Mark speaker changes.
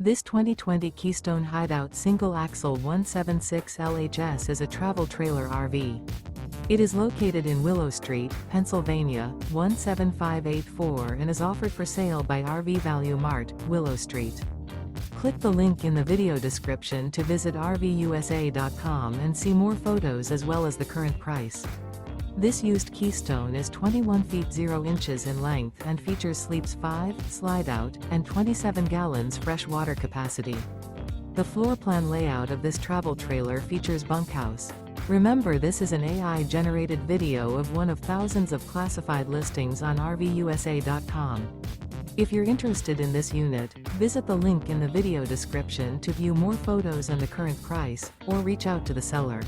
Speaker 1: This 2020 Keystone Hideout Single Axle 176 LHS is a travel trailer RV. It is located in Willow Street, Pennsylvania, 17584 and is offered for sale by RV Value Mart, Willow Street. Click the link in the video description to visit RVUSA.com and see more photos as well as the current price. This used Keystone is 21 feet 0 inches in length and features sleeps 5, Slideout, and 27 gallons fresh water capacity. The floor plan layout of this travel trailer features bunkhouse. Remember, this is an AI-generated video of one of thousands of classified listings on RVUSA.com. If you're interested in this unit, visit the link in the video description to view more photos and the current price, or reach out to the seller.